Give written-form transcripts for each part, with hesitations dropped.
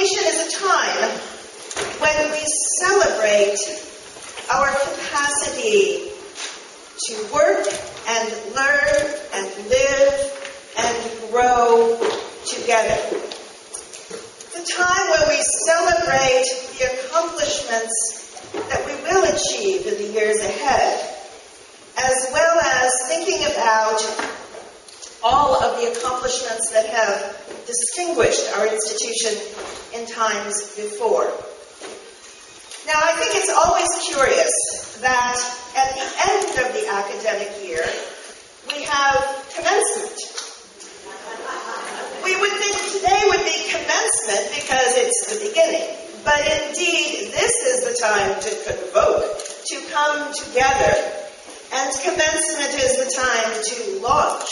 graduation is a time when we celebrate our capacity to work and learn and live and grow together. It's a time when we celebrate the accomplishments that we will achieve in the years ahead, as well as thinking about all of the accomplishments that have distinguished our institution in times before. Now, I think it's always curious that at the end of the academic year, we have commencement. We would think today would be commencement because it's the beginning. But indeed, this is the time to convoke, to come together. And commencement is the time to launch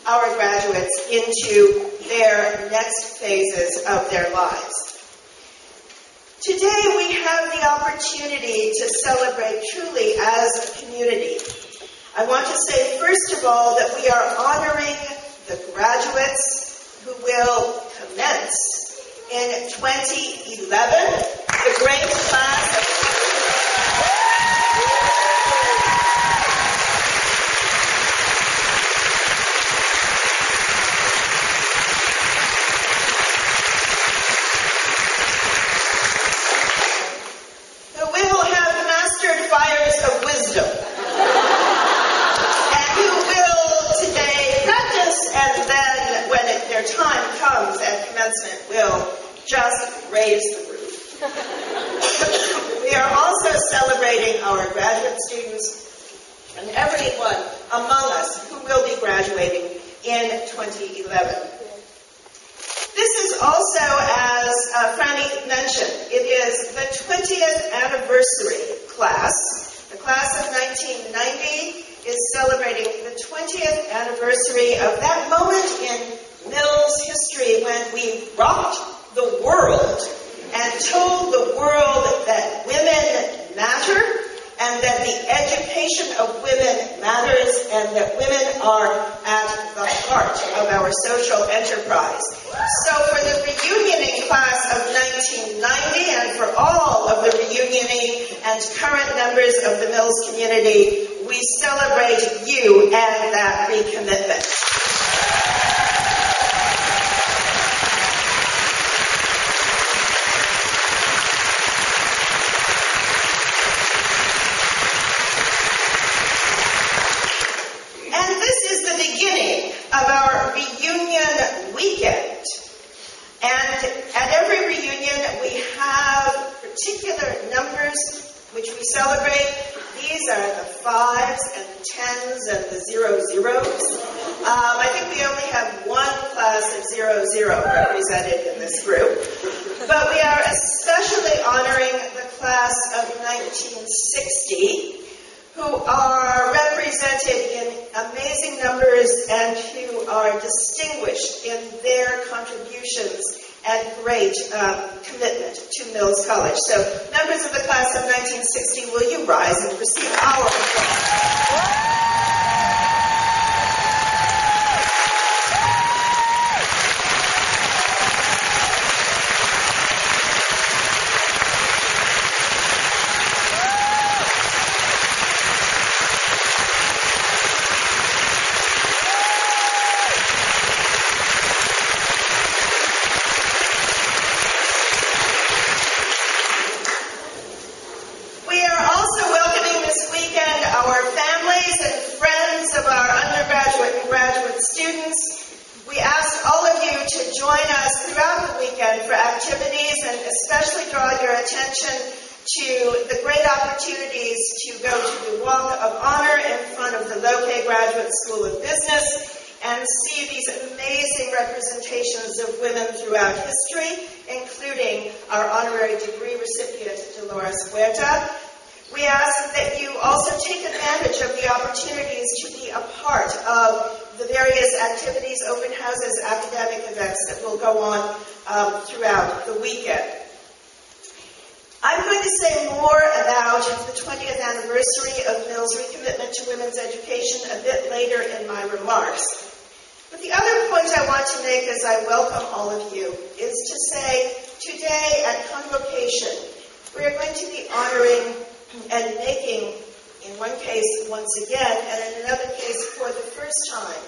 our graduates into their next phases of their lives. Today we have the opportunity to celebrate truly as a community. I want to say, first of all, that we are honoring the graduates who will commence in 2011, the great class of time comes at commencement, we'll just raise the roof. We are also celebrating our graduate students and everyone among us who will be graduating in 2011. This is also, as Franny mentioned, it is the 20th anniversary class. The class of 1990 is celebrating the 20th anniversary of that moment in Mills history when we rocked the world and told the world that women matter and that the education of women matters and that women are at the heart of our social enterprise. So for the reunioning class of 1990 and for all of the reunioning and current members of the Mills community, we celebrate you and that recommitment. Of our reunion weekend. And at every reunion we have particular numbers which we celebrate. These are the 5s and the 10s and the 00s. I think we only have one class of 00 represented in this group. But we are especially honoring the class of 1960, who are represented in amazing numbers and who are distinguished in their contributions and great commitment to Mills College. So, members of the class of 1960, will you rise and receive our applause? To the great opportunities to go to the Walk of Honor in front of the Lope Graduate School of Business and see these amazing representations of women throughout history, including our honorary degree recipient, Dolores Huerta. We ask that you also take advantage of the opportunities to be a part of the various activities, open houses, academic events that will go on throughout the weekend. I'm going to say more about the 20th anniversary of Mills' recommitment to women's education a bit later in my remarks. But the other point I want to make as I welcome all of you is to say, to today at Convocation, we are going to be honoring and making, in one case once again, and in another case for the first time,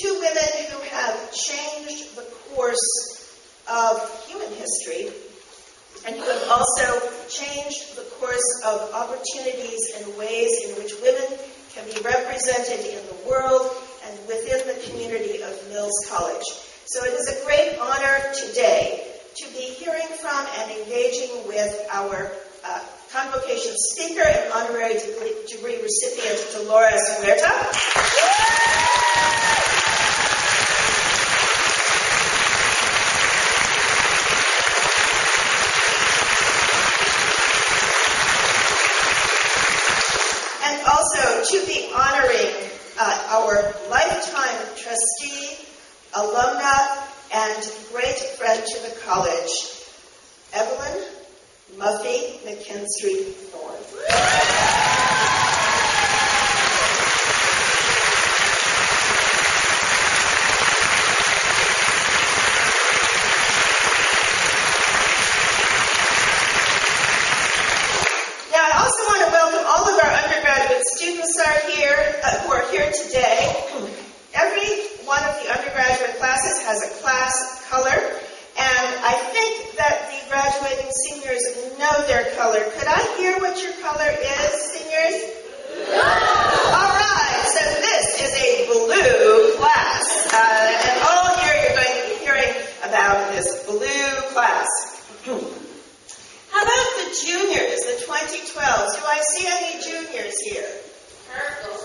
two women who have changed the course of human history and who have also changed the course of opportunities and ways in which women can be represented in the world and within the community of Mills College. So it is a great honor today to be hearing from and engaging with our Convocation speaker and honorary degree recipient, Dolores Huerta. And also to be honoring our lifetime trustee, alumna, and great friend to the college, Evelyn Muffy McKinstry Thorne. Now, I also want to welcome all of our undergraduate students who are here today. Every one of the undergraduate classes has a class color. And I think that the graduating seniors know their color. Could I hear what your color is, seniors? All right, so this is a blue class. And all year you're going to be hearing about this blue class. How about the juniors, the 2012s? Do I see any juniors here? Purple.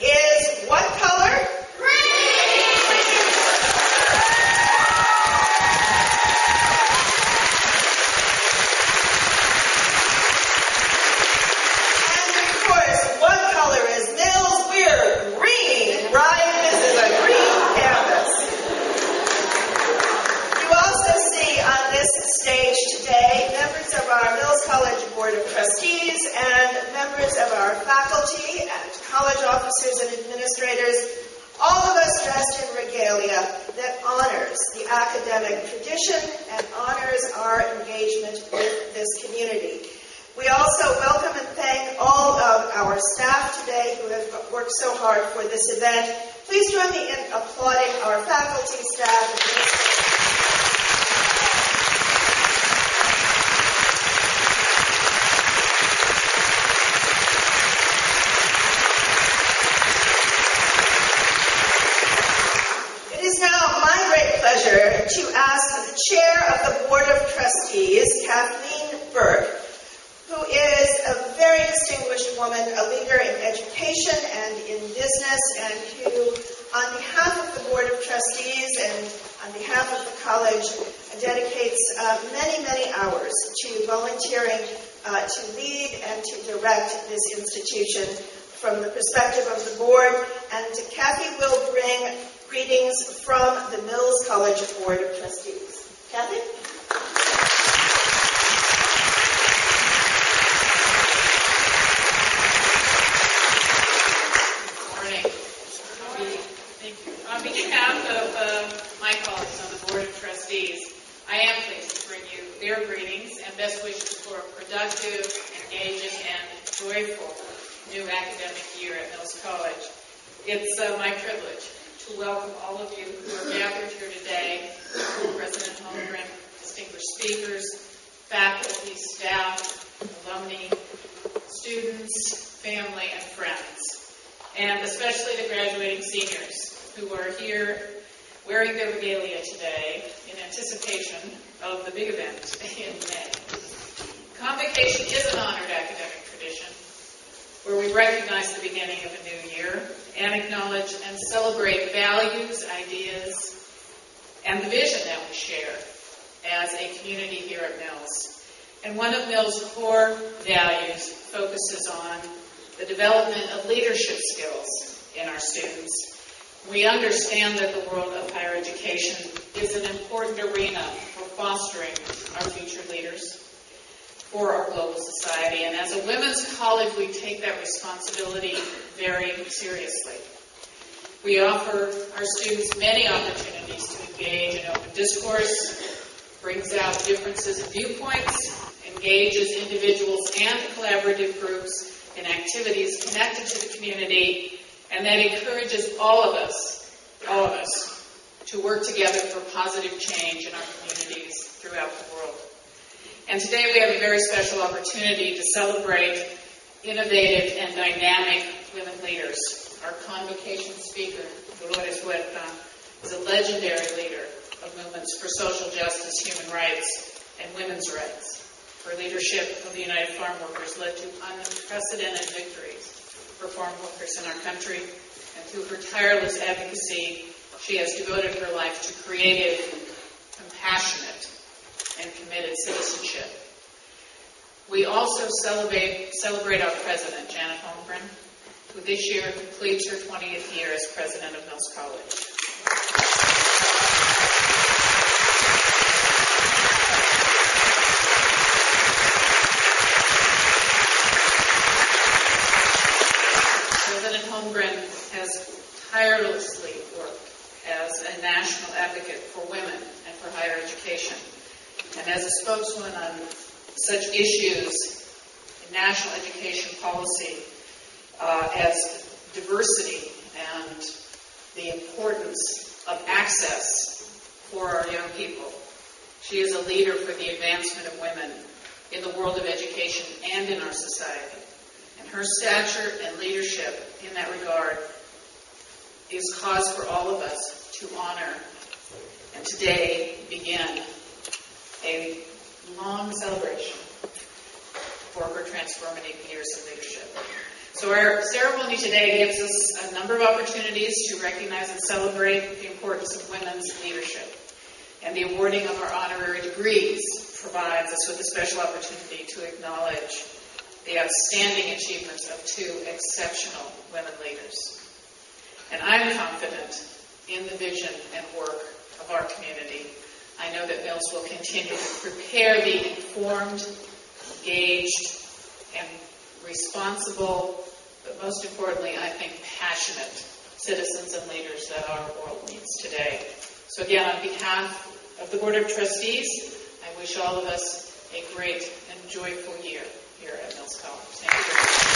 Is what color? And of course, what color is Mills? We're green, right? This is a green campus. You also see on this stage today members of our Mills College Board of Trustees and members of our faculty and college officers and administrators, all of us dressed in regalia that honors the academic tradition and honors our engagement with this community. We also welcome and thank all of our staff today who have worked so hard for this event. Please join me in applauding our faculty, staff, to ask the chair of the Board of Trustees, Kathleen Burke, who is a very distinguished woman, a leader in education and in business, and who, on behalf of the Board of Trustees and on behalf of the college, dedicates many, many hours to volunteering to lead and to direct this institution from the perspective of the board. And Kathy will bring greetings from the Mills College Board of Trustees. Kathy? Good morning. Thank you. On behalf of my colleagues on the Board of Trustees, I am pleased to bring you their greetings and best wishes for a productive, engaging, and joyful new academic year at Mills College. It's my privilege to welcome all of you who are gathered here today, President Holmgren, distinguished speakers, faculty, staff, alumni, students, family, and friends, and especially the graduating seniors who are here wearing their regalia today in anticipation of the big event in May. Convocation is an honored academic tradition where we recognize the beginning of a new year and acknowledge and celebrate values, ideas, and the vision that we share as a community here at Mills. And one of Mills' core values focuses on the development of leadership skills in our students. We understand that the world of higher education is an important arena for fostering our future leaders for our global society. And as a women's college, we take that responsibility very seriously. We offer our students many opportunities to engage in open discourse, brings out differences in viewpoints, engages individuals and collaborative groups in activities connected to the community, and that encourages all of us, to work together for positive change in our communities throughout the world. And today we have a very special opportunity to celebrate innovative and dynamic women leaders. Our convocation speaker, Dolores Huerta, is a legendary leader of movements for social justice, human rights, and women's rights. Her leadership of the United Farm Workers led to unprecedented victories for farm workers in our country, and through her tireless advocacy, she has devoted her life to creative, compassionate, and committed citizenship. We also celebrate our president, Janet Holmgren, who this year completes her 20th year as president of Mills College. President Holmgren has tirelessly worked as a national advocate for women and for higher education, and as a spokeswoman on such issues in national education policy as diversity and the importance of access for our young people. She is a leader for the advancement of women in the world of education and in our society. And her stature and leadership in that regard is cause for all of us to honor and today begin a long celebration for her transformative years of leadership. So our ceremony today gives us a number of opportunities to recognize and celebrate the importance of women's leadership. And the awarding of our honorary degrees provides us with a special opportunity to acknowledge the outstanding achievements of two exceptional women leaders. And I'm confident in the vision and work of our community. I know that Mills will continue to prepare the informed, engaged, and responsible, but most importantly, I think, passionate citizens and leaders that our world needs today. So again, on behalf of the Board of Trustees, I wish all of us a great and joyful year here at Mills College. Thank you very much.